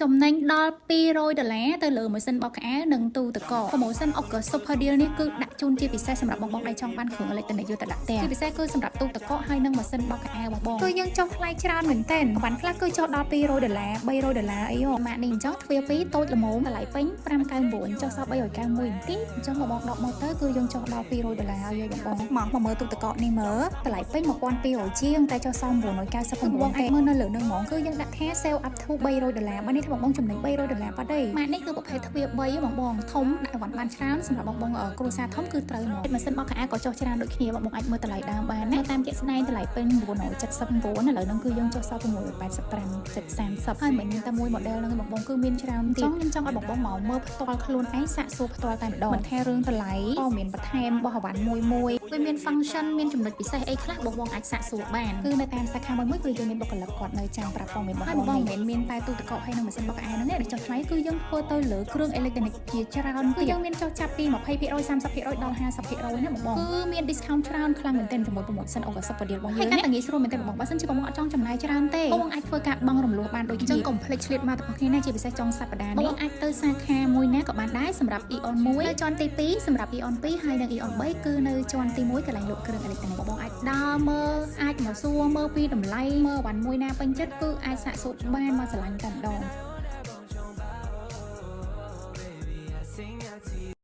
ចំណេញដល់$200ទៅលើម៉ាស៊ីនបោកខោអាវនិងទូទឹកកក Promotion August Super Deal នេះគឺដាក់ជូនជាពិសេសសម្រាប់បងៗដែលចង់បានគ្រឿងអេឡិចត្រូនិកយកទៅដាក់ផ្ទះជាពិសេសគឺសម្រាប់ទូទឹកកកហើយនិងម៉ាស៊ីនបោកខោអាវបងគឺយើងចុះថ្លៃច្រើនមែនទែនបានខ្លះគឺចុះដល់$200 $300អីហ៎ម៉ាក់នេះអញ្ចឹងទ្វារ2តូចល្មមតម្លៃពេញ599ចុះសល់391បន្តិចអញ្ចឹងបងដកមកទៅគឺយើងចុះដល់$200ហើយបងមកមើលទូទឹកកកនេះមើលតម្លៃពេញ1200ជាងតែចុះសល់999បងអាចមើលនៅលើនឹងហ្មងគឺយើងដាក់ថា sale up to $300បើនេះថាបងចំណេញ$300បាត់ទេម៉ាក់នេះគឺប្រភេទទ្វារ3បងធំដាក់វ៉ាន់បានច្រើនសម្រាប់បងគ្រួសារធំគឺត្រូវមកម៉ាស៊ីនបោកខោអាវក៏ចុះច្រើនដូចគ្នាបងអាចមើលតម្លៃដើមបានណាតាមជាក់ស្ដែងតម្លៃពេញ979ឥឡូវហ្នឹងគឺយើងចុះសល់685.30ហើយមិនមានតែមួយ model ហ្នឹងបងគឺមានច្រើនទៀតខ្ញុំចង់ឲ្យបងមកមើលផ្ទាល់ខ្លួនឯងសាកសួរផ្ទាល់តែម្ដងមិនថារឿងតម្លៃក៏មានបន្ថែមរបស់អវ៉ាន់មួយវាមាន function មានចំណុចពិសេសអីខ្លះបងអាចសាកសួរបានគឺនៅតាមសាខាមួយគឺយើងមានបុគ្គលិកគាត់នៅចាំប្រាប់ព័ត៌មានបងមិនមានតែទូទឹកកកហើយនិងម៉ាស៊ីនបោកខោអាវហ្នឹងទេដែលចុះថ្លៃគឺយើងធ្វើទៅលើគ្រឿងអេឡិចត្រូនិកជាច្រើនគឺយើងមានចុះចាប់ពី20% 30% ដល់ 50% ណាបងគឺមាន discount ច្រើនខ្លាំងមែនទែនជាមួយ promotion August Super Deal របស់យើងហើយកាន់តែងាយស្រួលមែនទែនបងបើសិនជាបងអត់ចង់ចំណាយច្រើនទេបងអាចធ្វើការបង់រំលោះបានដូចគ្នាអញ្ចឹងកុំភ្លេចឆ្លៀតមកទាំងអស់គ្នាណាជាពិសេសចុងសប្តាហ៍នេះបងអាចទៅសាខាមួយណាក៏បានដែរសម្រាប់ Eon 1នៅជាន់ទី2សម្រាប់ Eon 2ហើយនិង Eon 3គឺនៅជាន់ទី1កន្លែងលក់គ្រឿងអេឡិចត្រូនិកបងអាចដើរមើលអាចមកសួរមើលពីតម្លៃមើលវ៉ាន់មួយណាពេញចិត្តគឺអាចសាកសួរបានមកឆ្លាញ់តែម្ដង